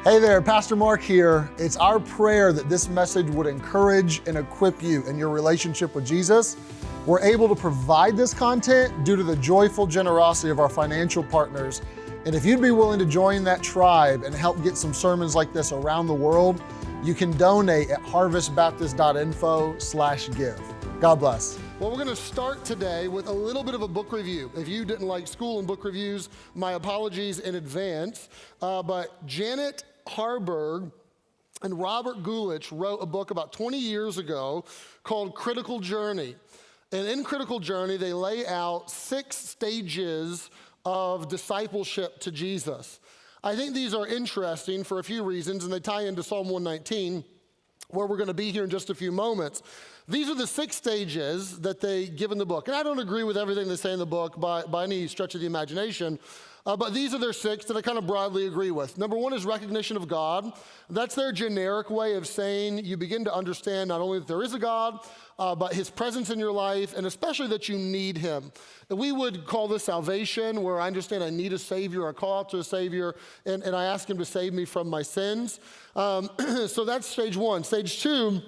Hey there, Pastor Marc here. It's our prayer that this message would encourage and equip you in your relationship with Jesus. We're able to provide this content due to the joyful generosity of our financial partners. And if you'd be willing to join that tribe and help get some sermons like this around the world, you can donate at harvestbaptist.info/give. God bless. Well, we're going to start today with a little bit of a book review. If you didn't like school and book reviews, my apologies in advance. But Janet Harburg and Robert Gulich wrote a book about 20 years ago called Critical Journey. And in Critical Journey, they lay out 6 stages of discipleship to Jesus. I think these are interesting for a few reasons, and they tie into Psalm 119, where we're going to be here in just a few moments. These are the 6 stages that they give in the book. And I don't agree with everything they say in the book by any stretch of the imagination, but these are their 6 that I kind of broadly agree with. Number 1 is recognition of God. That's their generic way of saying you begin to understand not only that there is a God, but his presence in your life, and especially that you need him. And we would call this salvation, where I understand I need a Savior, I call out to a Savior, and I ask him to save me from my sins. So that's stage 1. Stage 2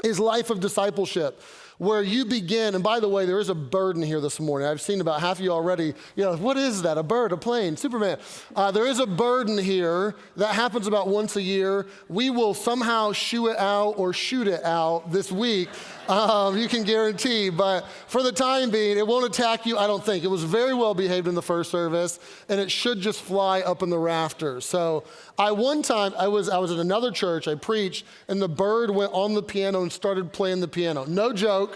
is life of discipleship, where you begin, and by the way, there is a bird in here this morning. I've seen about half of you already, what is that? A bird, a plane, Superman. There is a bird in here that happens about once a year. We will somehow shoo it out or shoot it out this week. You can guarantee, but for the time being, it won't attack you, I don't think. It was very well behaved in the first service, and it should just fly up in the rafters. So one time, I was at another church, I preached, and the bird went on the piano and started playing the piano. No joke.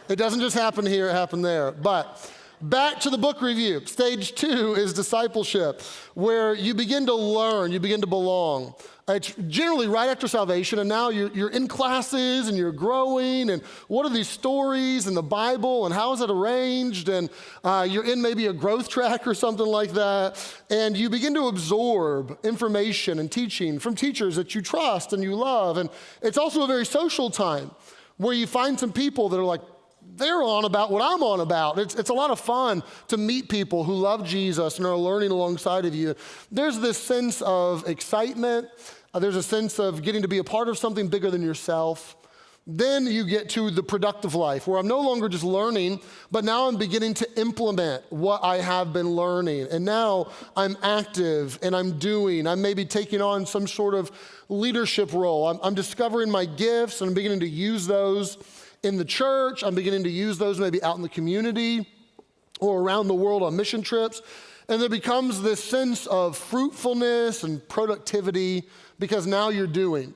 It doesn't just happen here, it happened there. But back to the book review. Stage 2 is discipleship, where you begin to learn, you begin to belong. It's generally right after salvation, and now you're in classes and you're growing, and what are these stories in the Bible, and how is it arranged, and you're in maybe a growth track or something like that, and you begin to absorb information and teaching from teachers that you trust and you love, and it's also a very social time where you find some people that are like, they're on about what I'm on about. It's a lot of fun to meet people who love Jesus and are learning alongside of you. There's this sense of excitement. There's a sense of getting to be a part of something bigger than yourself. Then you get to the productive life, where I'm no longer just learning, but now I'm beginning to implement what I have been learning. And now I'm active and I'm doing. I'm maybe taking on some sort of leadership role. I'm discovering my gifts, and I'm beginning to use those in the church. I'm beginning to use those maybe out in the community or around the world on mission trips. And there becomes this sense of fruitfulness and productivity because now you're doing.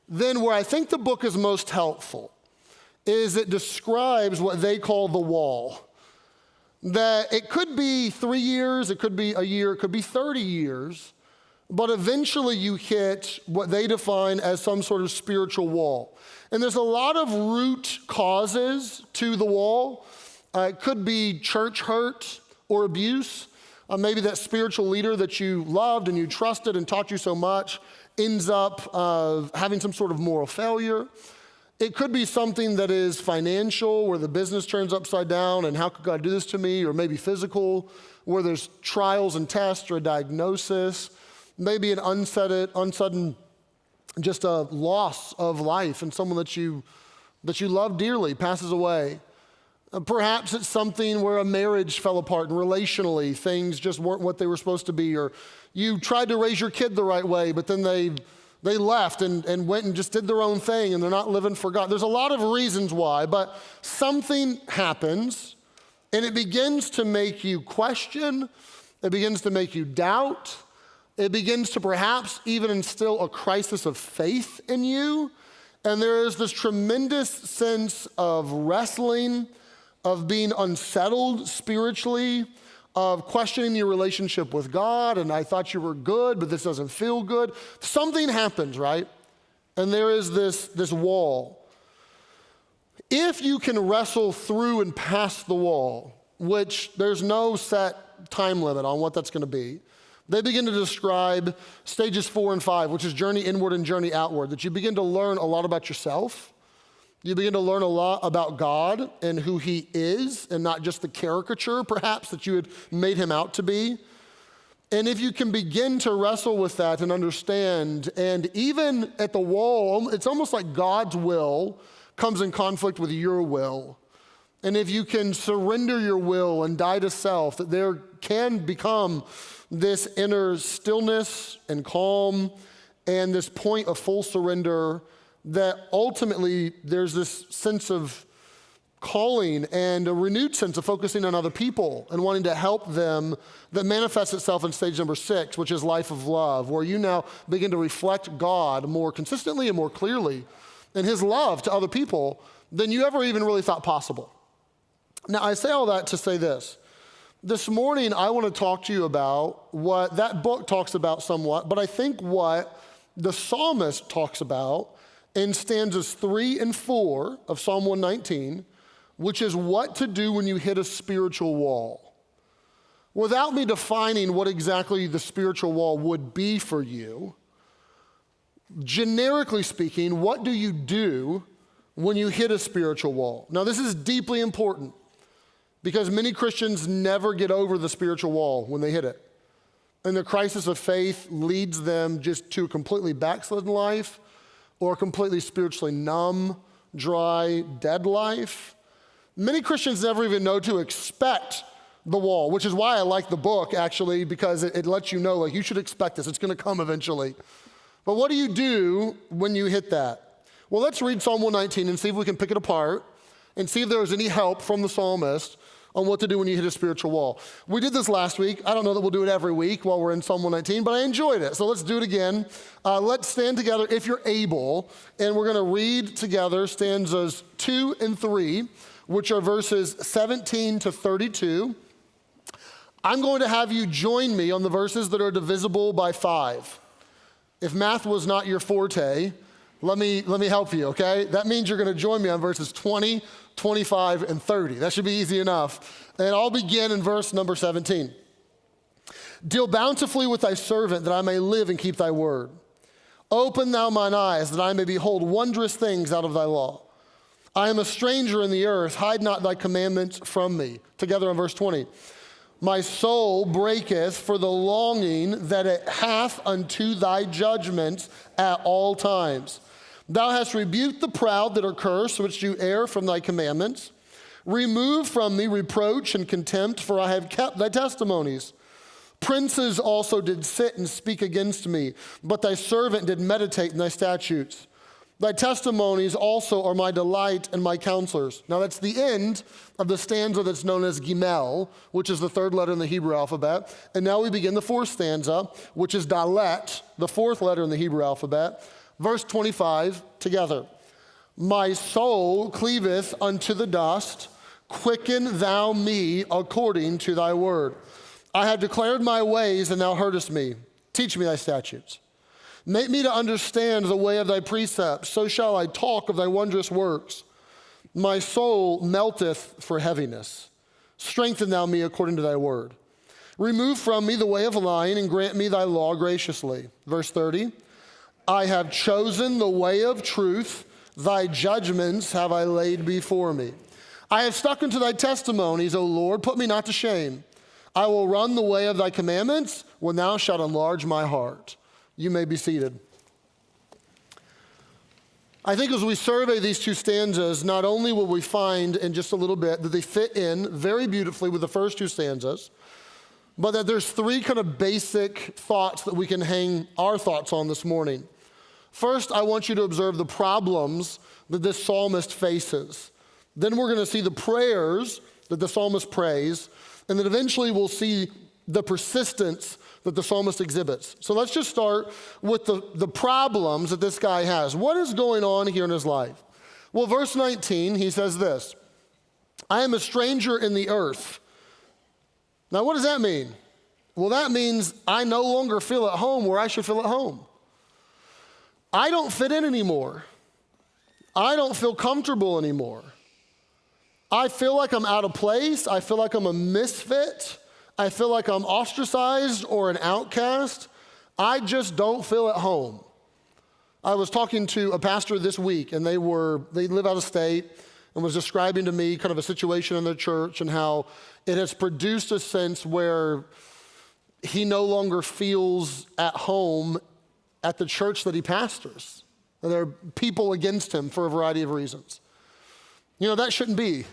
Then where I think the book is most helpful is it describes what they call the wall. That it could be 3 years, it could be a year, it could be 30 years, but eventually you hit what they define as some sort of spiritual wall. And there's a lot of root causes to the wall. It could be church hurt or abuse. Maybe that spiritual leader that you loved and you trusted and taught you so much ends up having some sort of moral failure. It could be something that is financial, where the business turns upside down and how could God do this to me? Or maybe physical, where there's trials and tests or a diagnosis. Maybe an unsudden just a loss of life, and someone that you love dearly passes away. Perhaps it's something where a marriage fell apart and relationally things just weren't what they were supposed to be, or you tried to raise your kid the right way, but then they left and went and just did their own thing, and they're not living for God. There's a lot of reasons why, but something happens, and it begins to make you question, it begins to make you doubt, it begins to perhaps even instill a crisis of faith in you, and there is this tremendous sense of wrestling, of being unsettled spiritually, of questioning your relationship with God, and I thought you were good, but this doesn't feel good. Something happens, right? And there is this wall. If you can wrestle through and past the wall, which there's no set time limit on what that's going to be, they begin to describe stages 4 and 5, which is journey inward and journey outward, that you begin to learn a lot about yourself. You begin to learn a lot about God and who he is, and not just the caricature, perhaps, that you had made him out to be. And if you can begin to wrestle with that and understand, and even at the wall, it's almost like God's will comes in conflict with your will. And if you can surrender your will and die to self, that there can become this inner stillness and calm and this point of full surrender, that ultimately there's this sense of calling and a renewed sense of focusing on other people and wanting to help them, that manifests itself in stage number 6, which is life of love, where you now begin to reflect God more consistently and more clearly and his love to other people than you ever even really thought possible. Now, I say all that to say this. This morning, I want to talk to you about what that book talks about somewhat, but I think what the psalmist talks about in stanzas 3 and 4 of Psalm 119, which is what to do when you hit a spiritual wall. Without me defining what exactly the spiritual wall would be for you, generically speaking, what do you do when you hit a spiritual wall? Now, this is deeply important because many Christians never get over the spiritual wall when they hit it. And the crisis of faith leads them just to a completely backslidden life or a completely spiritually numb, dry, dead life. Many Christians never even know to expect the wall, which is why I like the book, actually, because it lets you know, like, you should expect this. It's going to come eventually. But what do you do when you hit that? Well, let's read Psalm 119 and see if we can pick it apart and see if there was any help from the psalmist on what to do when you hit a spiritual wall. We did this last week. I don't know that we'll do it every week while we're in Psalm 119, but I enjoyed it. So let's do it again. Let's stand together if you're able, and we're going to read together stanzas 2 and 3, which are verses 17 to 32. I'm going to have you join me on the verses that are divisible by 5. If math was not your forte, let me help you, okay? That means you're going to join me on verses 20, 25, and 30. That should be easy enough. And I'll begin in verse number 17. Deal bountifully with thy servant, that I may live and keep thy word. Open thou mine eyes, that I may behold wondrous things out of thy law. I am a stranger in the earth, hide not thy commandments from me. Together in verse 20. My soul breaketh for the longing that it hath unto thy judgments at all times. Thou hast rebuked the proud that are cursed, which do err from thy commandments. Remove from me reproach and contempt, for I have kept thy testimonies. Princes also did sit and speak against me, but thy servant did meditate in thy statutes. Thy testimonies also are my delight and my counselors. Now that's the end of the stanza that's known as Gimel, which is the 3rd letter in the Hebrew alphabet. And now we begin the 4th stanza, which is Dalet, the 4th letter in the Hebrew alphabet. Verse 25, together. My soul cleaveth unto the dust, quicken thou me according to thy word. I have declared my ways, and thou heardest me. Teach me thy statutes. Make me to understand the way of thy precepts, so shall I talk of thy wondrous works. My soul melteth for heaviness. Strengthen thou me according to thy word. Remove from me the way of lying, and grant me thy law graciously. Verse 30. I have chosen the way of truth, thy judgments have I laid before me. I have stuck unto thy testimonies, O Lord, put me not to shame. I will run the way of thy commandments when thou shalt enlarge my heart. You may be seated. I think as we survey these 2 stanzas, not only will we find in just a little bit that they fit in very beautifully with the first 2 stanzas, but that there's 3 kind of basic thoughts that we can hang our thoughts on this morning. First, I want you to observe the problems that this psalmist faces. Then we're going to see the prayers that the psalmist prays, and then eventually we'll see the persistence that the psalmist exhibits. So let's just start with the problems that this guy has. What is going on here in his life? Well, verse 19, he says this, I am a stranger in the earth. Now, what does that mean? Well, that means I no longer feel at home where I should feel at home. I don't fit in anymore. I don't feel comfortable anymore. I feel like I'm out of place. I feel like I'm a misfit. I feel like I'm ostracized or an outcast. I just don't feel at home. I was talking to a pastor this week, and they live out of state, and was describing to me kind of a situation in their church and how it has produced a sense where he no longer feels at home at the church that he pastors. And there are people against him for a variety of reasons. That shouldn't be.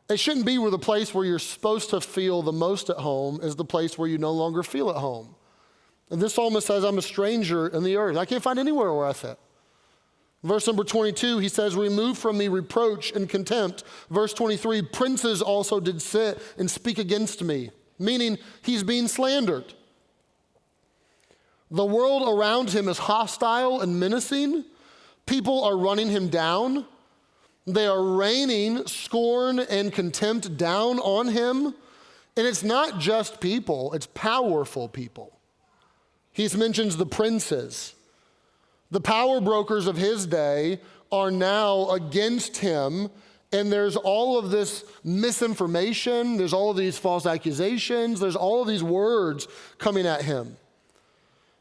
It shouldn't be where the place where you're supposed to feel the most at home is the place where you no longer feel at home. And this psalmist says, I'm a stranger in the earth. I can't find anywhere where I fit. Verse number 22, he says, remove from me reproach and contempt. Verse 23, princes also did sit and speak against me, meaning he's being slandered. The world around him is hostile and menacing. People are running him down. They are raining scorn and contempt down on him. And it's not just people, it's powerful people. He mentions the princes. The power brokers of his day are now against him, and there's all of this misinformation, there's all of these false accusations, there's all of these words coming at him.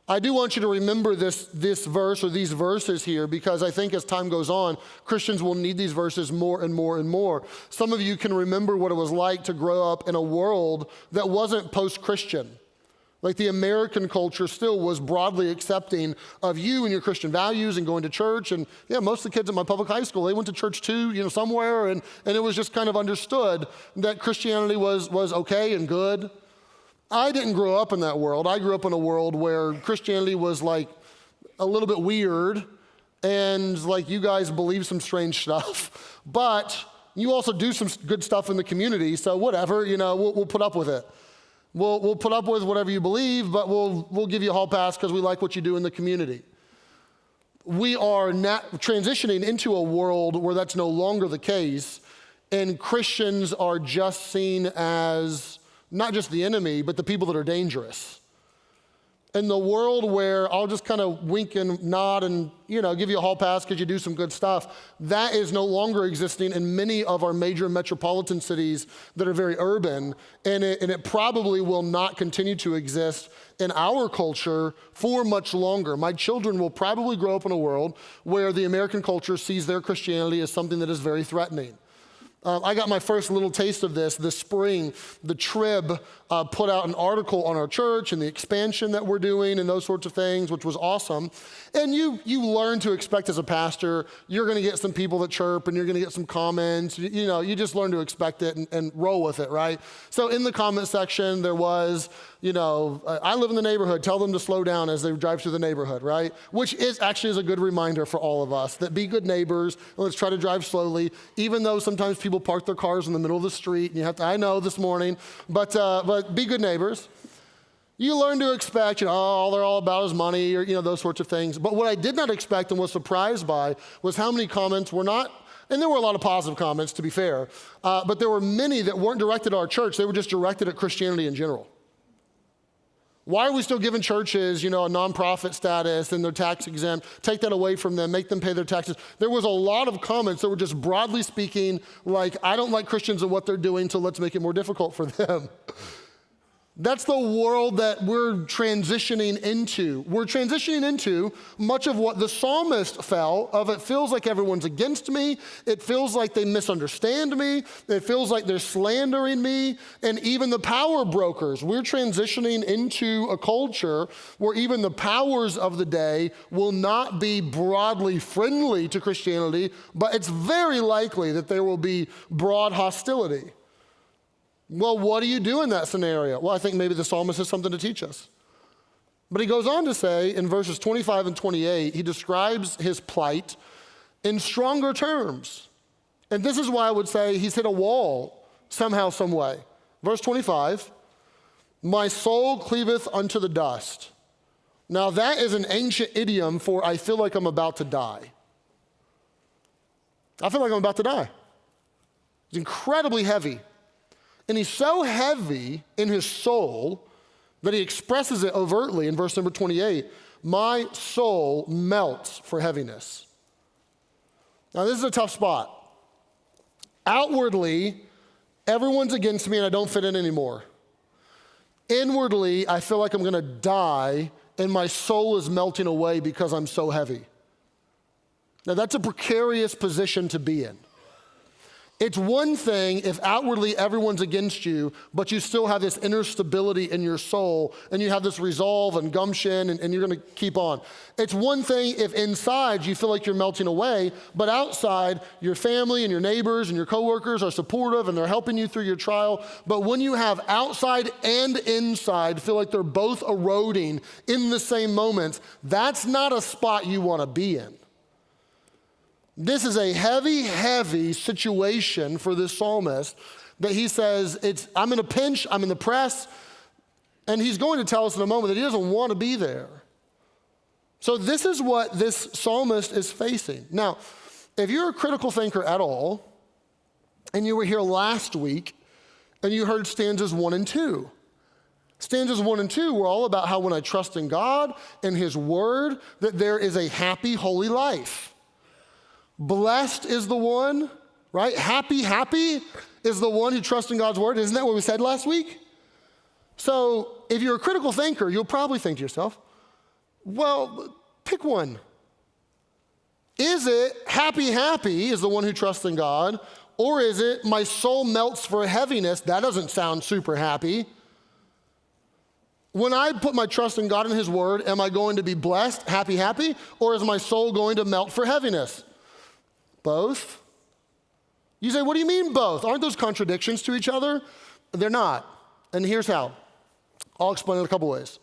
I do want you to remember this verse or these verses here, because I think as time goes on, Christians will need these verses more and more and more. Some of you can remember what it was like to grow up in a world that wasn't post-Christian. Like the American culture still was broadly accepting of you and your Christian values and going to church. And most of the kids at my public high school, they went to church too, somewhere. And it was just kind of understood that Christianity was okay and good. I didn't grow up in that world. I grew up in a world where Christianity was like a little bit weird, and like you guys believe some strange stuff, but you also do some good stuff in the community, so whatever, we'll put up with it. We'll put up with whatever you believe, but we'll give you a hall pass because we like what you do in the community. We are transitioning into a world where that's no longer the case, and Christians are just seen as not just the enemy, but the people that are dangerous. In the world where I'll just kind of wink and nod and, give you a hall pass because you do some good stuff, that is no longer existing in many of our major metropolitan cities that are very urban, and it probably will not continue to exist in our culture for much longer. My children will probably grow up in a world where the American culture sees their Christianity as something that is very threatening. I got my first little taste of this spring. The Trib put out an article on our church and the expansion that we're doing and those sorts of things, which was awesome. And you learn to expect as a pastor, you're going to get some people that chirp and you're going to get some comments. You just learn to expect it and roll with it, right? So in the comment section, there was, I live in the neighborhood, tell them to slow down as they drive through the neighborhood, right? Which is a good reminder for all of us that be good neighbors and let's try to drive slowly, even though sometimes people park their cars in the middle of the street and you have to, I know this morning, but be good neighbors. You learn to expect, all they're all about is money or, those sorts of things. But what I did not expect and was surprised by was how many comments were not, and there were a lot of positive comments to be fair, but there were many that weren't directed at our church. They were just directed at Christianity in general. Why are we still giving churches, a nonprofit status and they're tax exempt? Take that away from them, make them pay their taxes. There was a lot of comments that were just broadly speaking, like, I don't like Christians and what they're doing, so let's make it more difficult for them. That's the world that we're transitioning into. We're transitioning into much of what the psalmist felt of. It feels like everyone's against me. It feels like they misunderstand me. It feels like they're slandering me. And even the power brokers, we're transitioning into a culture where even the powers of the day will not be broadly friendly to Christianity, but it's very likely that there will be broad hostility. Well, what do you do in that scenario? Well, I think maybe the psalmist has something to teach us. But he goes on to say in verses 25 and 28, he describes his plight in stronger terms. And this is why I would say he's hit a wall somehow, some way. Verse 25, my soul cleaveth unto the dust. Now that is an ancient idiom for I feel like I'm about to die. I feel like I'm about to die. It's incredibly heavy. And he's so heavy in his soul that he expresses it overtly in verse number 28. My soul melts for heaviness. Now, this is a tough spot. Outwardly, everyone's against me and I don't fit in anymore. Inwardly, I feel like I'm going to die and my soul is melting away because I'm so heavy. Now, that's a precarious position to be in. It's one thing if outwardly everyone's against you, but you still have this inner stability in your soul, and you have this resolve and gumption, and you're gonna keep on. It's one thing if inside you feel like you're melting away, but outside your family and your neighbors and your coworkers are supportive and they're helping you through your trial. But when you have outside and inside feel like they're both eroding in the same moment, that's not a spot you wanna be in. This is a heavy, heavy situation for this psalmist that he says, I'm in a pinch, I'm in the press, and he's going to tell us in a moment that he doesn't want to be there. So this is what this psalmist is facing. Now, if you're a critical thinker at all, and you were here last week, and you heard stanzas 1 and 2. Stanzas 1 and 2 were all about how when I trust in God and his word, that there is a happy, holy life. Blessed is the one, right? Happy is the one who trusts in God's word. Isn't that what we said last week? So if you're a critical thinker, you'll probably think to yourself, well, pick one. Is it happy is the one who trusts in God, or is it my soul melts for heaviness? That doesn't sound super happy. When I put my trust in God and his word, am I going to be blessed, happy, or is my soul going to melt for heaviness? Both. You say, what do you mean both? Aren't those contradictions to each other? They're not. And here's how. I'll explain it a couple ways.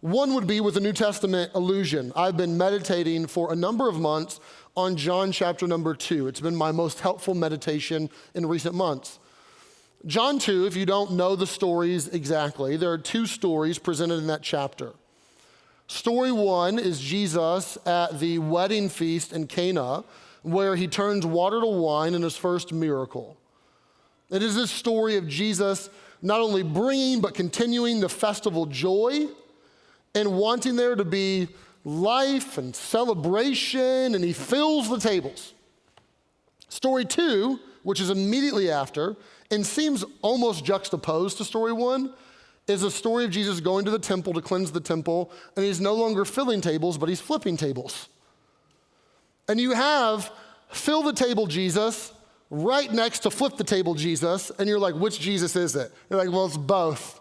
One would be with the New Testament allusion. I've been meditating for a number of months on John chapter number 2. It's been my most helpful meditation in recent months. John 2, if you don't know the stories exactly, there are 2 stories presented in that chapter. Story 1 is Jesus at the wedding feast in Cana, where he turns water to wine in his first miracle. It is this story of Jesus not only bringing but continuing the festival joy and wanting there to be life and celebration, and he fills the tables. Story 2, which is immediately after and seems almost juxtaposed to story 1, is a story of Jesus going to the temple to cleanse the temple, and he's no longer filling tables, but he's flipping tables. And you have fill the table Jesus right next to flip the table Jesus, and you're like, which Jesus is it? You're like, well, it's both.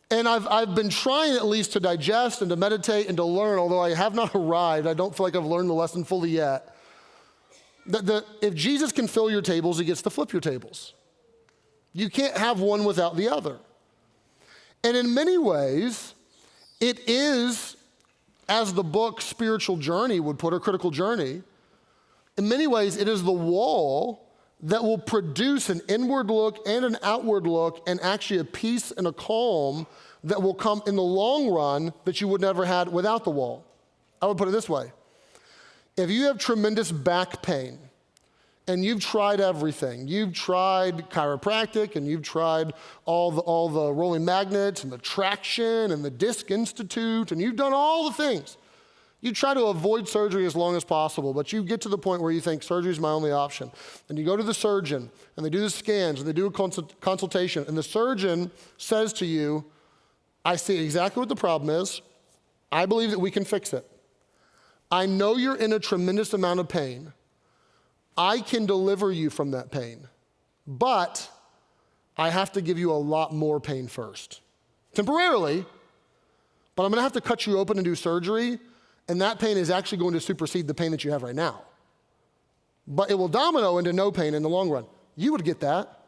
And I've been trying at least to digest and to meditate and to learn, although I have not arrived. I don't feel like I've learned the lesson fully yet. If Jesus can fill your tables, he gets to flip your tables. You can't have one without the other. And in many ways, it is, as the book Spiritual Journey would put, or Critical Journey, in many ways, it is the wall that will produce an inward look and an outward look, and actually a peace and a calm that will come in the long run that you would never had without the wall. I would put it this way. If you have tremendous back pain, and you've tried everything, you've tried chiropractic, and you've tried all the rolling magnets, and the traction, and the Disc Institute, and you've done all the things. You try to avoid surgery as long as possible, but you get to the point where you think surgery is my only option. And you go to the surgeon, and they do the scans, and they do a consultation, and the surgeon says to you, I see exactly what the problem is. I believe that we can fix it. I know you're in a tremendous amount of pain. I can deliver you from that pain, but I have to give you a lot more pain first. Temporarily, but I'm gonna have to cut you open and do surgery, and that pain is actually going to supersede the pain that you have right now. But it will domino into no pain in the long run. You would get that.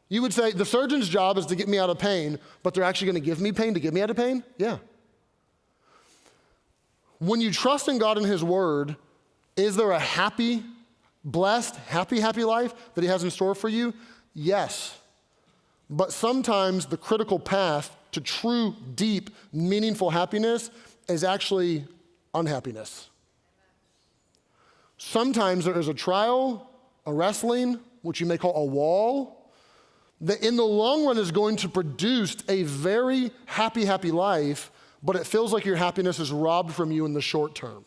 You would say, the surgeon's job is to get me out of pain, but they're actually gonna give me pain to get me out of pain? Yeah. When you trust in God and his word, is there a happy, blessed, happy life that he has in store for you? Yes. But sometimes the critical path to true, deep, meaningful happiness is actually unhappiness. Sometimes there is a trial, a wrestling, which you may call a wall, that in the long run is going to produce a very happy life, but it feels like your happiness is robbed from you in the short term.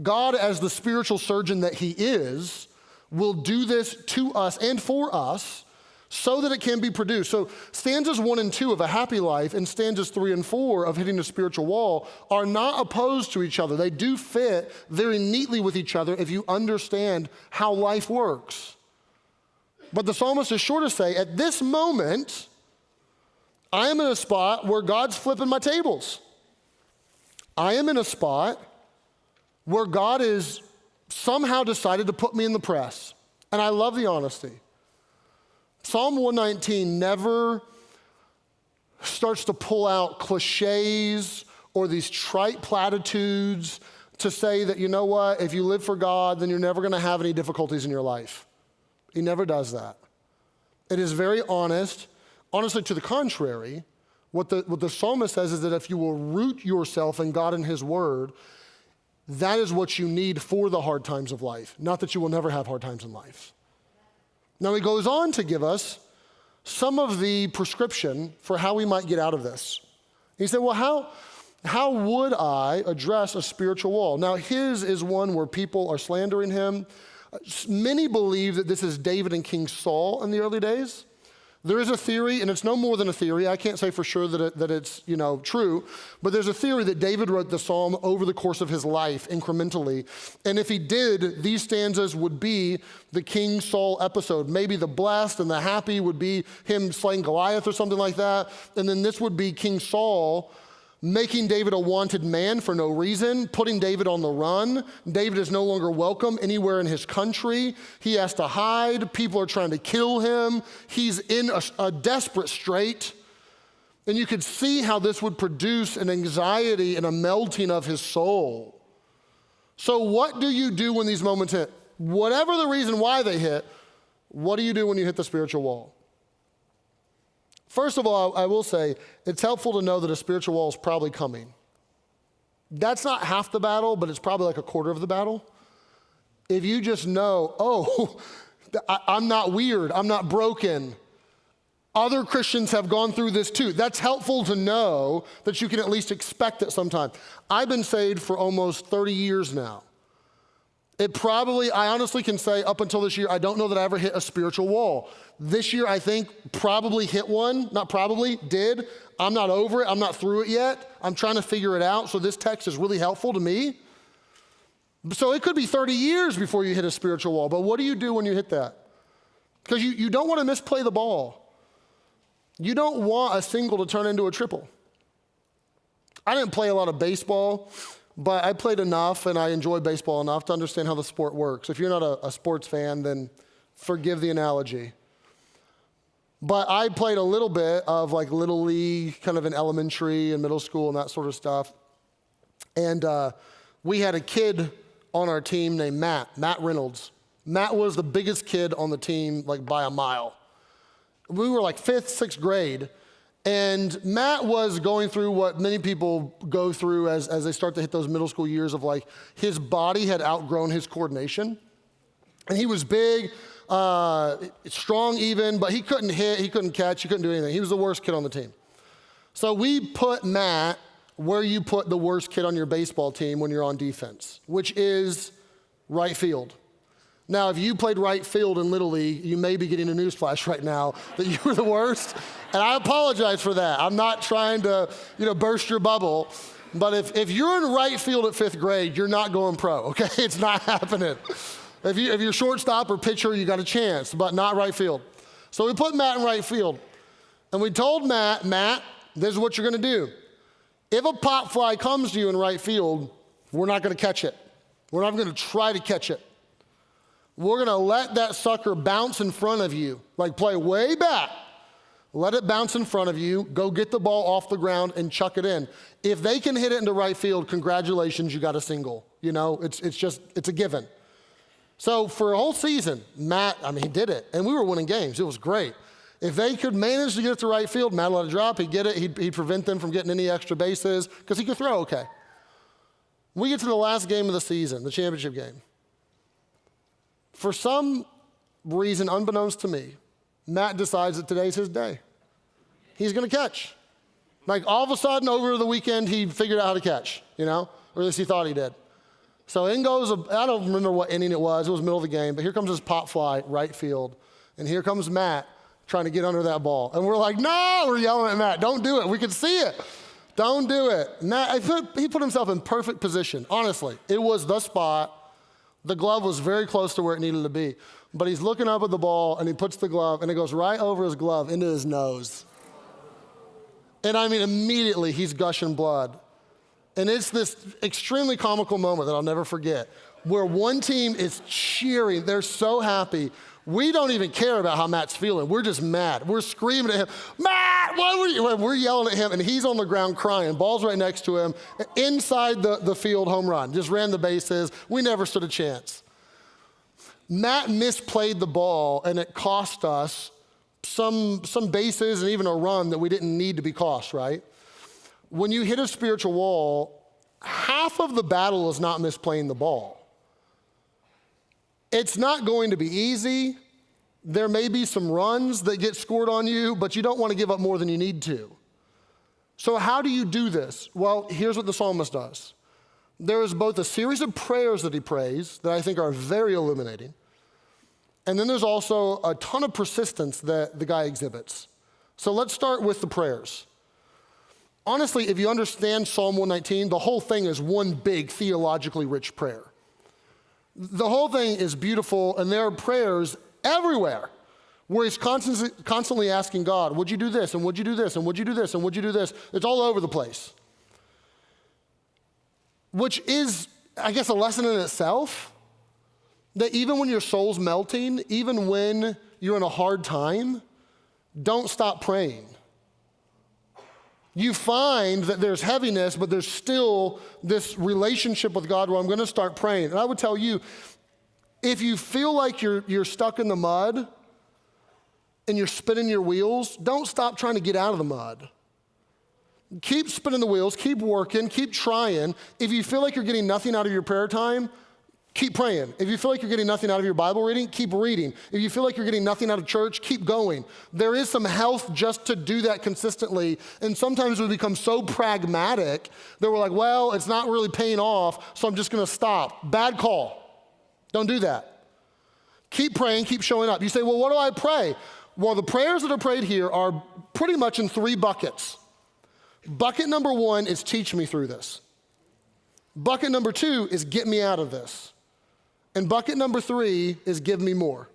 God, as the spiritual surgeon that he is, will do this to us and for us so that it can be produced. So stanzas 1 and 2 of a happy life and stanzas 3 and 4 of hitting a spiritual wall are not opposed to each other. They do fit very neatly with each other if you understand how life works. But the psalmist is sure to say, at this moment, I am in a spot where God's flipping my tables. I am in a spot where God has somehow decided to put me in the press. And I love the honesty. Psalm 119 never starts to pull out cliches or these trite platitudes to say that, you know what, if you live for God, then you're never going to have any difficulties in your life. He never does that. It is very honest. Honestly, to the contrary, what the psalmist says is that if you will root yourself in God and his word, that is what you need for the hard times of life, not that you will never have hard times in life. Now he goes on to give us some of the prescription for how we might get out of this. He said, well, how would I address a spiritual wall? Now his is one where people are slandering him. Many believe that this is David and King Saul in the early days. There is a theory, and it's no more than a theory. I can't say for sure that it's true, but there's a theory that David wrote the psalm over the course of his life incrementally. And if he did, these stanzas would be the King Saul episode. Maybe the blessed and the happy would be him slaying Goliath or something like that. And then this would be King Saul making David a wanted man for no reason, putting David on the run. David is no longer welcome anywhere in his country. He has to hide. People are trying to kill him. He's in a desperate strait. And you could see how this would produce an anxiety and a melting of his soul. So what do you do when these moments hit? Whatever the reason why they hit, what do you do when you hit the spiritual wall? First of all, I will say, it's helpful to know that a spiritual wall is probably coming. That's not half the battle, but it's probably like a quarter of the battle. If you just know, I'm not weird, I'm not broken. Other Christians have gone through this too. That's helpful to know that you can at least expect it sometime. I've been saved for almost 30 years now. I honestly can say up until this year, I don't know that I ever hit a spiritual wall. This year, I think probably hit one, not probably, did. I'm not over it, I'm not through it yet. I'm trying to figure it out, so this text is really helpful to me. So it could be 30 years before you hit a spiritual wall, but what do you do when you hit that? Because you don't want to misplay the ball. You don't want a single to turn into a triple. I didn't play a lot of baseball, but I played enough and I enjoy baseball enough to understand how the sport works. If you're not a sports fan, then forgive the analogy. But I played a little bit of like Little League, kind of in elementary and middle school and that sort of stuff. And we had a kid on our team named Matt Reynolds. Matt was the biggest kid on the team, like by a mile. We were like 5th, 6th grade. And Matt was going through what many people go through as they start to hit those middle school years of like, his body had outgrown his coordination. And he was big, strong even, but he couldn't hit, he couldn't catch, he couldn't do anything. He was the worst kid on the team. So we put Matt where you put the worst kid on your baseball team when you're on defense, which is right field. Now, if you played right field in Little League, you may be getting a newsflash right now that you were the worst, and I apologize for that. I'm not trying to, burst your bubble, but if you're in right field at 5th grade, you're not going pro, okay? It's not happening. If you're shortstop or pitcher, you got a chance, but not right field. So we put Matt in right field, and we told Matt, this is what you're gonna do. If a pop fly comes to you in right field, we're not gonna catch it. We're not gonna try to catch it. We're gonna let that sucker bounce in front of you, like play way back. Let it bounce in front of you, go get the ball off the ground and chuck it in. If they can hit it into right field, congratulations, you got a single. It's a given. So for a whole season, Matt, he did it, and we were winning games. It was great. If they could manage to get it to right field, Matt let it drop, he'd get it, he'd prevent them from getting any extra bases, because he could throw okay. We get to the last game of the season, the championship game. For some reason, unbeknownst to me, Matt decides that today's his day. He's gonna catch. Like all of a sudden over the weekend, he figured out how to catch, or at least he thought he did. So in goes, I don't remember what inning it was middle of the game, but here comes this pop fly, right field. And here comes Matt trying to get under that ball. And we're like, no, we're yelling at Matt, don't do it, we can see it. Don't do it. Matt, he put himself in perfect position, honestly. It was the spot The glove was very close to where it needed to be. But he's looking up at the ball, and he puts the glove, and it goes right over his glove into his nose. And I mean, immediately he's gushing blood. And it's this extremely comical moment that I'll never forget, where one team is cheering. They're so happy. We don't even care about how Matt's feeling. We're just mad. We're screaming at him, Matt, what were you? We're yelling at him, and he's on the ground crying. Ball's right next to him. Inside the field, home run. Just ran the bases. We never stood a chance. Matt misplayed the ball, and it cost us some bases and even a run that we didn't need to be cost, right? When you hit a spiritual wall, half of the battle is not misplaying the ball. It's not going to be easy. There may be some runs that get scored on you, but you don't want to give up more than you need to. So how do you do this? Well, here's what the psalmist does. There is both a series of prayers that he prays that I think are very illuminating, and then there's also a ton of persistence that the guy exhibits. So let's start with the prayers. Honestly, if you understand Psalm 119, the whole thing is one big theologically rich prayer. The whole thing is beautiful, and there are prayers everywhere where he's constantly asking God, would you do this, and would you do this, and would you do this, and would you do this? It's all over the place. Which is, I guess, a lesson in itself, that even when your soul's melting, even when you're in a hard time, don't stop praying. You find that there's heaviness, but there's still this relationship with God where I'm going to start praying. And I would tell you, if you feel like you're stuck in the mud and you're spinning your wheels, don't stop trying to get out of the mud. Keep spinning the wheels, keep working, keep trying. If you feel like you're getting nothing out of your prayer time, keep praying. If you feel like you're getting nothing out of your Bible reading, keep reading. If you feel like you're getting nothing out of church, keep going. There is some health just to do that consistently. And sometimes we become so pragmatic that we're like, well, it's not really paying off, so I'm just going to stop. Bad call. Don't do that. Keep praying, keep showing up. You say, well, what do I pray? Well, the prayers that are prayed here are pretty much in 3 buckets. Bucket number 1 is teach me through this. Bucket number 2 is get me out of this. And bucket number 3 is give me more.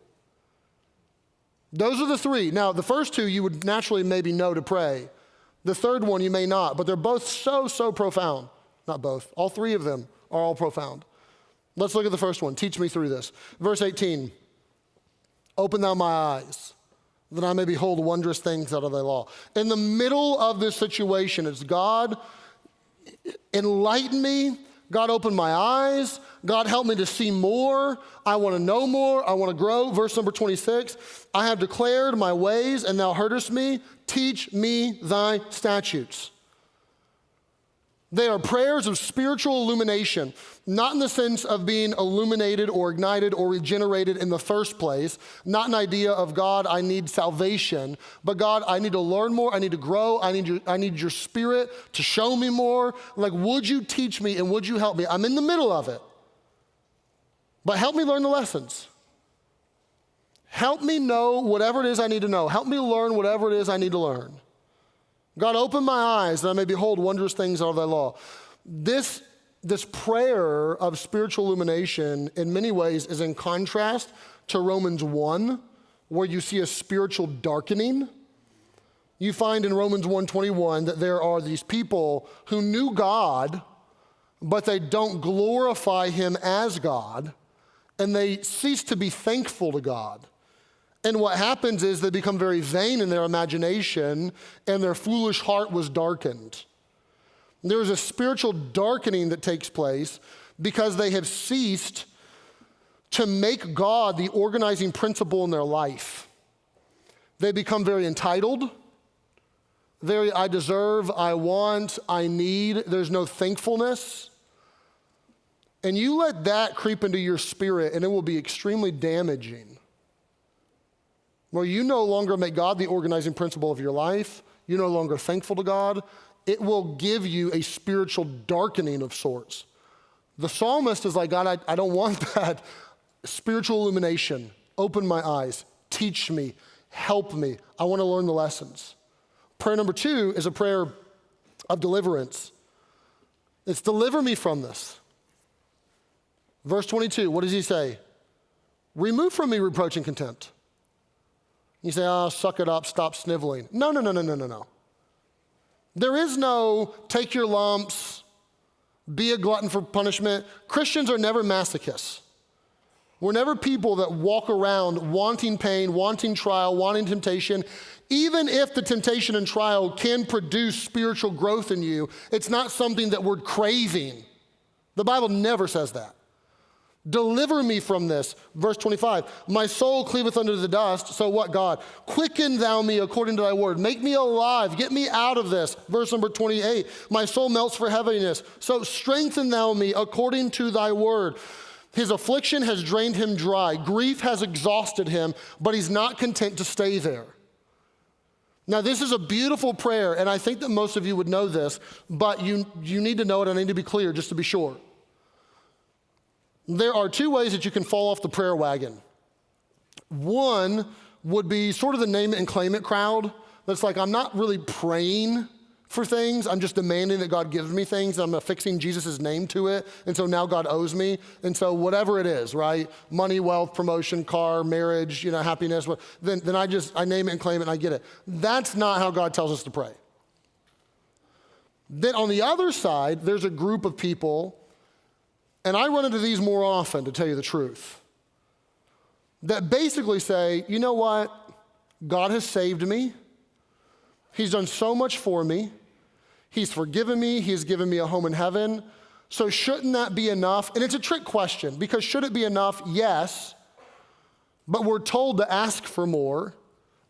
Those are the 3. Now, the first 2 you would naturally maybe know to pray. The third one you may not, but they're both so profound. Not both. All 3 of them are all profound. Let's look at the first one. Teach me through this. Verse 18. Open thou my eyes, that I may behold wondrous things out of thy law. In the middle of this situation, it's God, enlighten me. God, open my eyes. God, help me to see more. I want to know more. I want to grow. Verse number 26, I have declared my ways, and thou heardest me. Teach me thy statutes. They are prayers of spiritual illumination, not in the sense of being illuminated or ignited or regenerated in the first place, not an idea of God, I need salvation, but God, I need to learn more, I need to grow, I need your spirit to show me more. Like, would you teach me and would you help me? I'm in the middle of it, but help me learn the lessons. Help me know whatever it is I need to know. Help me learn whatever it is I need to learn. God, open my eyes that I may behold wondrous things out of thy law. This prayer of spiritual illumination in many ways is in contrast to Romans 1, where you see a spiritual darkening. You find in Romans 1:21 that there are these people who knew God, but they don't glorify him as God, and they cease to be thankful to God. And what happens is they become very vain in their imagination, and their foolish heart was darkened. There is a spiritual darkening that takes place because they have ceased to make God the organizing principle in their life. They become very entitled, very I deserve, I want, I need. There's no thankfulness. And you let that creep into your spirit, and it will be extremely damaging. Where you no longer make God the organizing principle of your life, you're no longer thankful to God, it will give you a spiritual darkening of sorts. The psalmist is like, God, I don't want that. Spiritual illumination, open my eyes, teach me, help me. I want to learn the lessons. Prayer number 2 is a prayer of deliverance. It's deliver me from this. Verse 22, what does he say? Remove from me reproach and contempt. You say, oh, suck it up, stop sniveling. No. There is no take your lumps, be a glutton for punishment. Christians are never masochists. We're never people that walk around wanting pain, wanting trial, wanting temptation. Even if the temptation and trial can produce spiritual growth in you, it's not something that we're craving. The Bible never says that. Deliver me from this. Verse 25, my soul cleaveth unto the dust. So what, God? Quicken thou me according to thy word. Make me alive. Get me out of this. Verse number 28, my soul melts for heaviness. So strengthen thou me according to thy word. His affliction has drained him dry. Grief has exhausted him, but he's not content to stay there. Now, this is a beautiful prayer, and I think that most of you would know this, but you need to know it, and I need to be clear just to be sure. There are two ways that you can fall off the prayer wagon. One would be sort of the name it and claim it crowd. That's like, I'm not really praying for things. I'm just demanding that God gives me things. I'm affixing Jesus' name to it. And so now God owes me. And so whatever it is, right? Money, wealth, promotion, car, marriage, happiness. Then I name it and claim it and I get it. That's not how God tells us to pray. Then on the other side, there's a group of people, and I run into these more often, to tell you the truth, that basically say, you know what? God has saved me. He's done so much for me. He's forgiven me. He's given me a home in heaven. So shouldn't that be enough? And it's a trick question, because should it be enough? Yes. But we're told to ask for more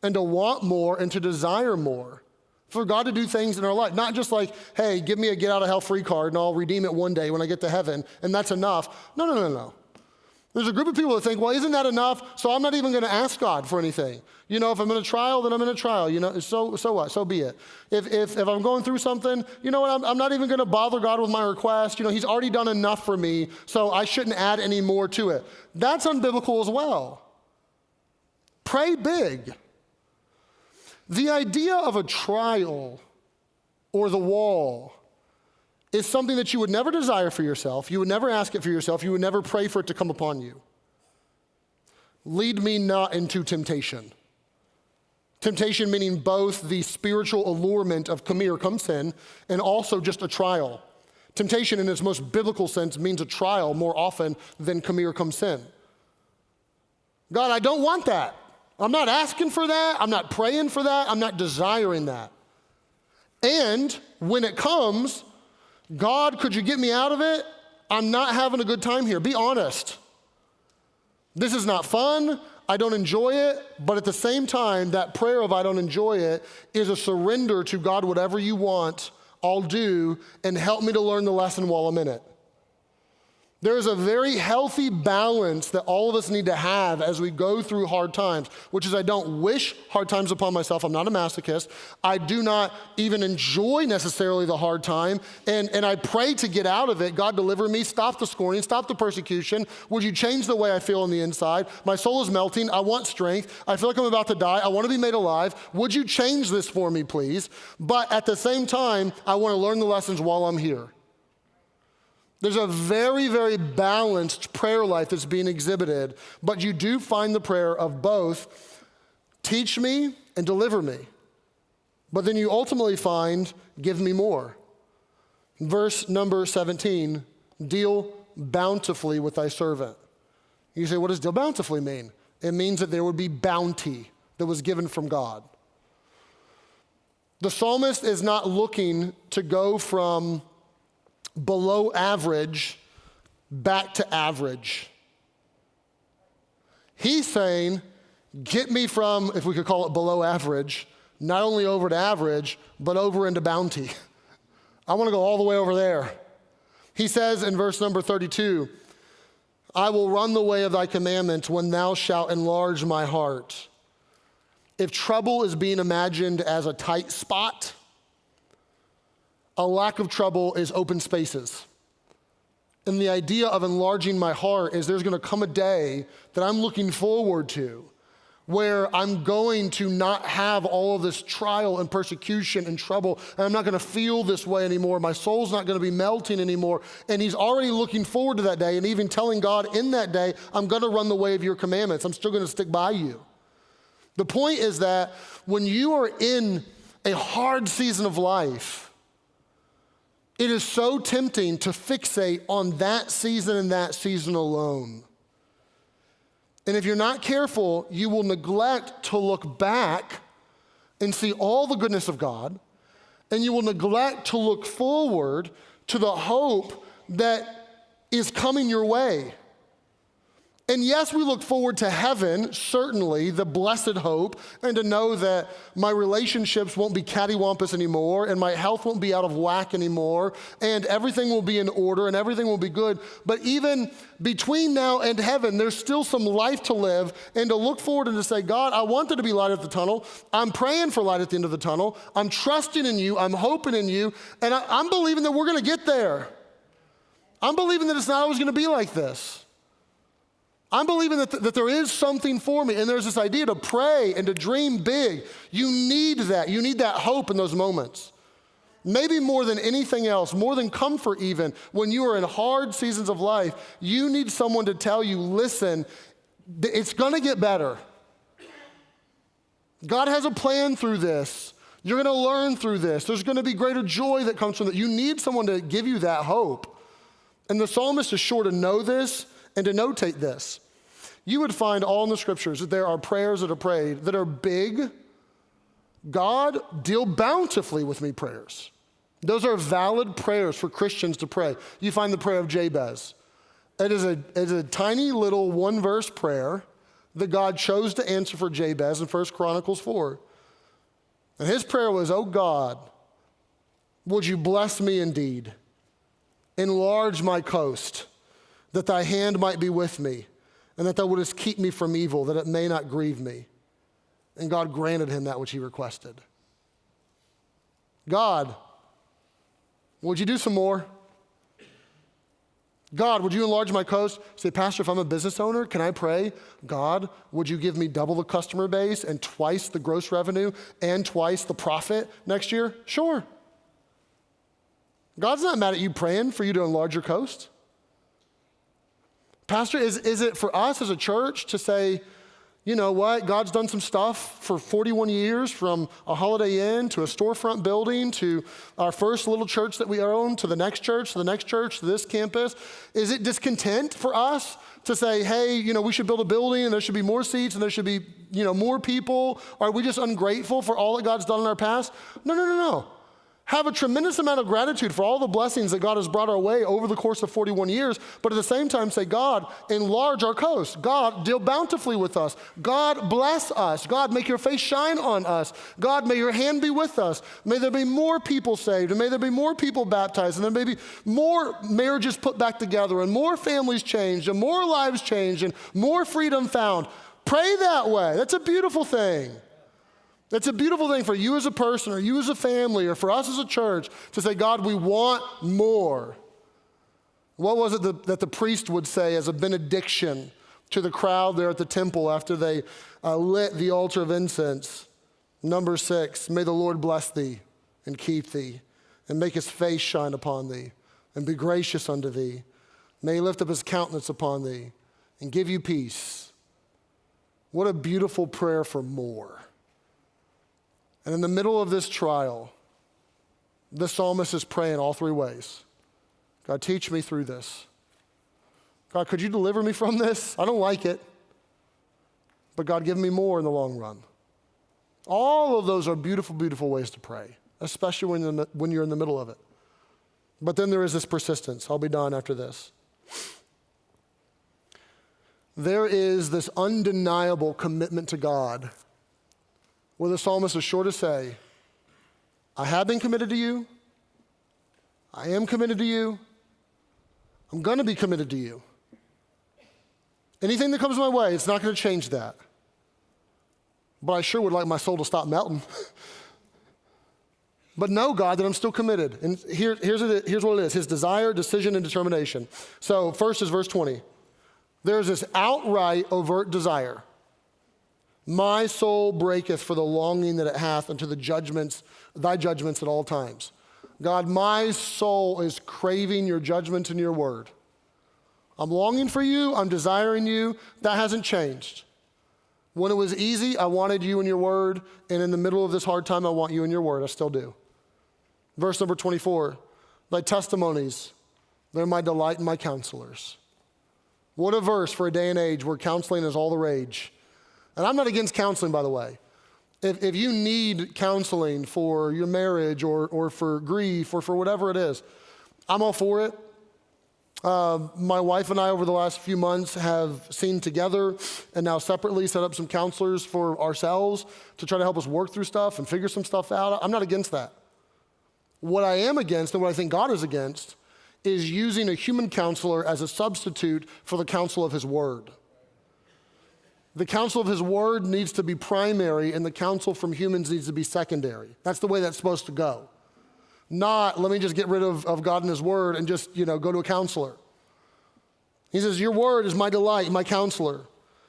and to want more and to desire more for God to do things in our life. Not just like, hey, give me a get out of hell free card and I'll redeem it one day when I get to heaven and that's enough. No. There's a group of people that think, well, isn't that enough? So I'm not even going to ask God for anything. If I'm in a trial, then I'm in a trial. So what? So be it. If I'm going through something, you know what? I'm not even going to bother God with my request. He's already done enough for me, so I shouldn't add any more to it. That's unbiblical as well. Pray big. The idea of a trial or the wall is something that you would never desire for yourself. You would never ask it for yourself. You would never pray for it to come upon you. Lead me not into temptation. Temptation meaning both the spiritual allurement of come here, come sin, and also just a trial. Temptation in its most biblical sense means a trial more often than come here, come sin. God, I don't want that. I'm not asking for that. I'm not praying for that. I'm not desiring that. And when it comes, God, could you get me out of it? I'm not having a good time here. Be honest. This is not fun. I don't enjoy it. But at the same time, that prayer of I don't enjoy it is a surrender to God, whatever you want, I'll do, and help me to learn the lesson while I'm in it. There is a very healthy balance that all of us need to have as we go through hard times, which is I don't wish hard times upon myself. I'm not a masochist. I do not even enjoy necessarily the hard time, and I pray to get out of it. God, deliver me. Stop the scorning. Stop the persecution. Would you change the way I feel on the inside? My soul is melting. I want strength. I feel like I'm about to die. I want to be made alive. Would you change this for me, please? But at the same time, I want to learn the lessons while I'm here. There's a very, very balanced prayer life that's being exhibited, but you do find the prayer of both teach me and deliver me. But then you ultimately find give me more. Verse number 17, deal bountifully with thy servant. You say, what does deal bountifully mean? It means that there would be bounty that was given from God. The psalmist is not looking to go from below average back to average. He's saying, get me from, if we could call it below average, not only over to average, but over into bounty. I want to go all the way over there. He says in verse number 32, I will run the way of thy commandments when thou shalt enlarge my heart. If trouble is being imagined as a tight spot, a lack of trouble is open spaces. And the idea of enlarging my heart is there's going to come a day that I'm looking forward to where I'm going to not have all of this trial and persecution and trouble, and I'm not going to feel this way anymore. My soul's not going to be melting anymore. And he's already looking forward to that day and even telling God in that day, I'm going to run the way of your commandments. I'm still going to stick by you. The point is that when you are in a hard season of life, it is so tempting to fixate on that season and that season alone. And if you're not careful, you will neglect to look back and see all the goodness of God, and you will neglect to look forward to the hope that is coming your way. And yes, we look forward to heaven, certainly, the blessed hope, and to know that my relationships won't be cattywampus anymore, and my health won't be out of whack anymore, and everything will be in order, and everything will be good. But even between now and heaven, there's still some life to live, and to look forward and to say, God, I want there to be light at the tunnel. I'm praying for light at the end of the tunnel. I'm trusting in you. I'm hoping in you, and I'm believing that we're going to get there. I'm believing that it's not always going to be like this. I'm believing that there is something for me, and there's this idea to pray and to dream big. You need that. You need that hope in those moments. Maybe more than anything else, more than comfort even, when you are in hard seasons of life, you need someone to tell you, listen, it's going to get better. God has a plan through this. You're going to learn through this. There's going to be greater joy that comes from it. You need someone to give you that hope. And the psalmist is sure to know this and to notate this. You would find all in the scriptures that there are prayers that are prayed that are big. God, deal bountifully with me prayers. Those are valid prayers for Christians to pray. You find the prayer of Jabez. It is a tiny little one-verse prayer that God chose to answer for Jabez in 1 Chronicles 4. And his prayer was, oh God, would you bless me indeed? Enlarge my coast, that thy hand might be with me, and that thou wouldest keep me from evil, that it may not grieve me. And God granted him that which he requested. God, would you do some more? God, would you enlarge my coast? Say, Pastor, if I'm a business owner, can I pray? God, would you give me double the customer base and twice the gross revenue and twice the profit next year? Sure. God's not mad at you praying for you to enlarge your coast. Pastor, is it for us as a church to say, you know what, God's done some stuff for 41 years, from a Holiday Inn to a storefront building to our first little church that we own, to the next church, to the next church, to this campus. Is it discontent for us to say, hey, you know, we should build a building and there should be more seats and there should be, you know, more people? Are we just ungrateful for all that God's done in our past? No. Have a tremendous amount of gratitude for all the blessings that God has brought our way over the course of 41 years, but at the same time say, God, enlarge our coast. God, deal bountifully with us. God, bless us. God, make your face shine on us. God, may your hand be with us. May there be more people saved, and may there be more people baptized, and there may be more marriages put back together, and more families changed, and more lives changed, and more freedom found. Pray that way. That's a beautiful thing. It's a beautiful thing for you as a person or you as a family or for us as a church to say, God, we want more. What was it that the priest would say as a benediction to the crowd there at the temple after they lit the altar of incense? Number 6, may the Lord bless thee and keep thee and make his face shine upon thee and be gracious unto thee. May he lift up his countenance upon thee and give you peace. What a beautiful prayer for more. And in the middle of this trial, the psalmist is praying all 3 ways. God, teach me through this. God, could you deliver me from this? I don't like it. But God, give me more in the long run. All of those are beautiful, beautiful ways to pray, especially when you're in the middle of it. But then there is this persistence. I'll be done after this. There is this undeniable commitment to God, where the psalmist is sure to say, I have been committed to you. I am committed to you. I'm going to be committed to you. Anything that comes my way, it's not going to change that. But I sure would like my soul to stop melting. But know, God, that I'm still committed. And here's what it is, his desire, decision, and determination. So first is verse 20. There's this outright, overt desire. My soul breaketh for the longing that it hath unto the judgments, thy judgments at all times. God, my soul is craving your judgment and your word. I'm longing for you. I'm desiring you. That hasn't changed. When it was easy, I wanted you and your word. And in the middle of this hard time, I want you and your word. I still do. Verse number 24, thy testimonies, they're my delight and my counselors. What a verse for a day and age where counseling is all the rage. And I'm not against counseling, by the way. If you need counseling for your marriage or for grief or for whatever it is, I'm all for it. My wife and I, over the last few months, have seen together and now separately set up some counselors for ourselves to try to help us work through stuff and figure some stuff out. I'm not against that. What I am against, and what I think God is against, is using a human counselor as a substitute for the counsel of his word. The counsel of his word needs to be primary, and the counsel from humans needs to be secondary. That's the way that's supposed to go. Not, let me just get rid of God and his word and just, go to a counselor. He says, your word is my delight, my counselor.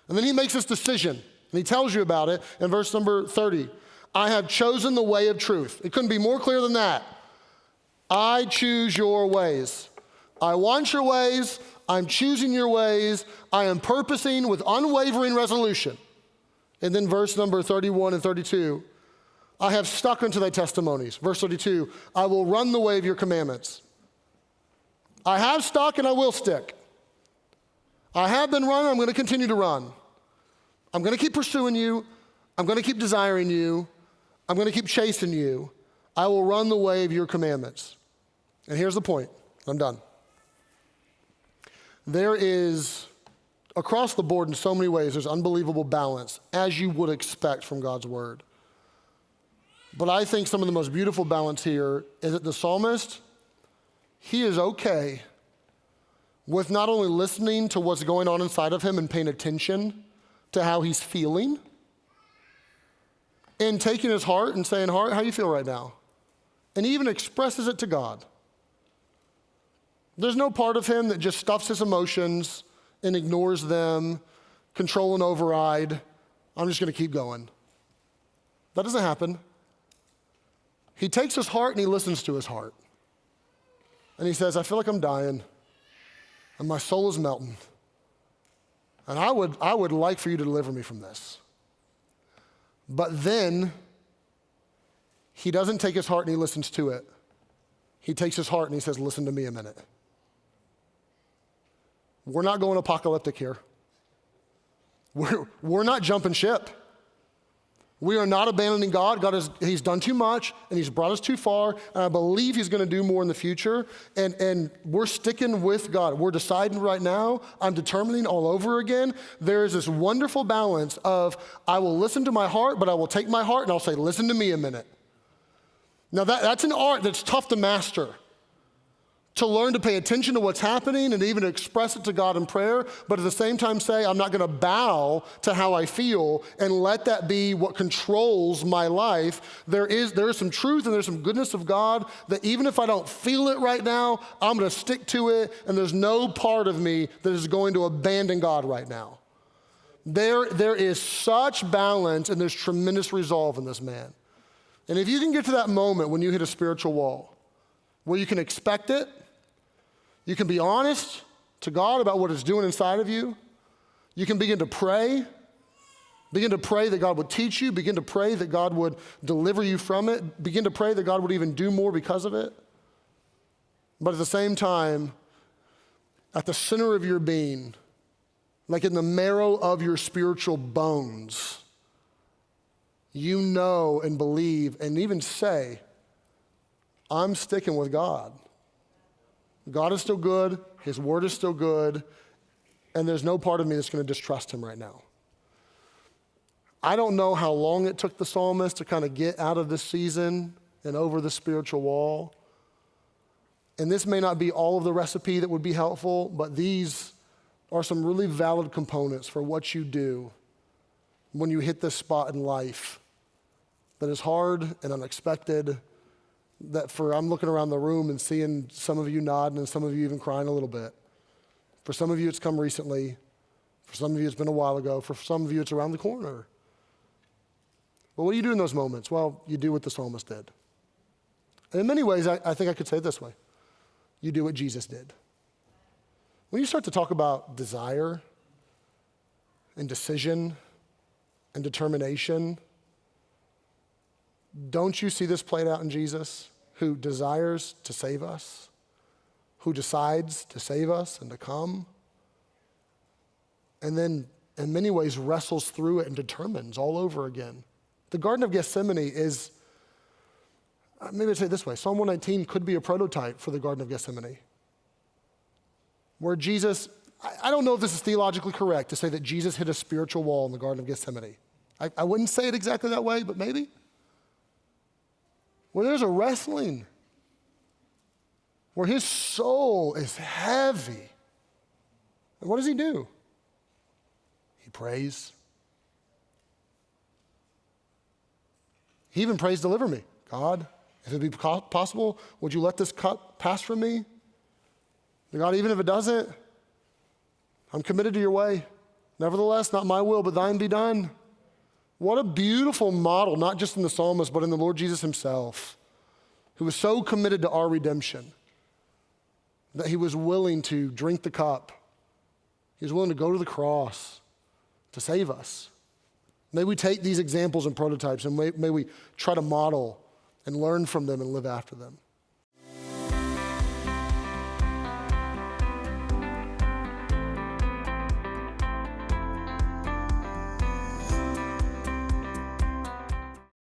And then he makes this decision, and he tells you about it in verse number 30. I have chosen the way of truth. It couldn't be more clear than that. I choose your ways. I want your ways. I'm choosing your ways. I am purposing with unwavering resolution. And then verse number 31 and 32. I have stuck unto thy testimonies. Verse 32, I will run the way of your commandments. I have stuck and I will stick. I have been running, I'm going to continue to run. I'm going to keep pursuing you. I'm going to keep desiring you. I'm going to keep chasing you. I will run the way of your commandments. And here's the point. I'm done. There is, across the board in so many ways, there's unbelievable balance, as you would expect from God's word. But I think some of the most beautiful balance here is that the psalmist, he is okay with not only listening to what's going on inside of him and paying attention to how he's feeling, and taking his heart and saying, heart, how you feel right now? And he even expresses it to God. There's no part of him that just stuffs his emotions and ignores them, control and override. I'm just going to keep going. That doesn't happen. He takes his heart and he listens to his heart. And he says, I feel like I'm dying and my soul is melting. And I would like for you to deliver me from this. But then he doesn't take his heart and he listens to it. He takes his heart and he says, listen to me a minute. We're not going apocalyptic here. We're not jumping ship. We are not abandoning God. He's done too much, and he's brought us too far, and I believe he's going to do more in the future, and we're sticking with God. We're deciding right now. I'm determining all over again. There is this wonderful balance of I will listen to my heart, but I will take my heart, and I'll say, listen to me a minute. Now, that's an art that's tough to master, to learn to pay attention to what's happening and even express it to God in prayer, but at the same time say, I'm not going to bow to how I feel and let that be what controls my life. There is some truth and there's some goodness of God that even if I don't feel it right now, I'm going to stick to it, and there's no part of me that is going to abandon God right now. There is such balance and there's tremendous resolve in this man. And if you can get to that moment when you hit a spiritual wall, where you can expect it, you can be honest to God about what it's doing inside of you, you can begin to pray that God would teach you, begin to pray that God would deliver you from it, begin to pray that God would even do more because of it. But at the same time, at the center of your being, like in the marrow of your spiritual bones, you know and believe and even say, I'm sticking with God. God is still good, his word is still good, and there's no part of me that's going to distrust him right now. I don't know how long it took the psalmist to kind of get out of this season and over the spiritual wall. And this may not be all of the recipe that would be helpful, but these are some really valid components for what you do when you hit this spot in life that is hard and unexpected. I'm looking around the room and seeing some of you nodding and some of you even crying a little bit. For some of you, it's come recently. For some of you, it's been a while ago. For some of you, it's around the corner. Well, what do you do in those moments? Well, you do what the psalmist did. And in many ways, I think I could say it this way. You do what Jesus did. When you start to talk about desire and decision and determination, don't you see this played out in Jesus, who desires to save us, who decides to save us and to come, and then in many ways wrestles through it and determines all over again. The Garden of Gethsemane is, maybe I'd say it this way, Psalm 119 could be a prototype for the Garden of Gethsemane, where Jesus, I don't know if this is theologically correct to say that Jesus hit a spiritual wall in the Garden of Gethsemane. I wouldn't say it exactly that way, but maybe. Where there's a wrestling, where his soul is heavy. And what does he do? He prays. He even prays, deliver me. God, if it be possible, would you let this cup pass from me? God, even if it doesn't, I'm committed to your way. Nevertheless, not my will, but thine be done. What a beautiful model, not just in the psalmist, but in the Lord Jesus himself, who was so committed to our redemption that he was willing to drink the cup. He was willing to go to the cross to save us. May we take these examples and prototypes and may we try to model and learn from them and live after them.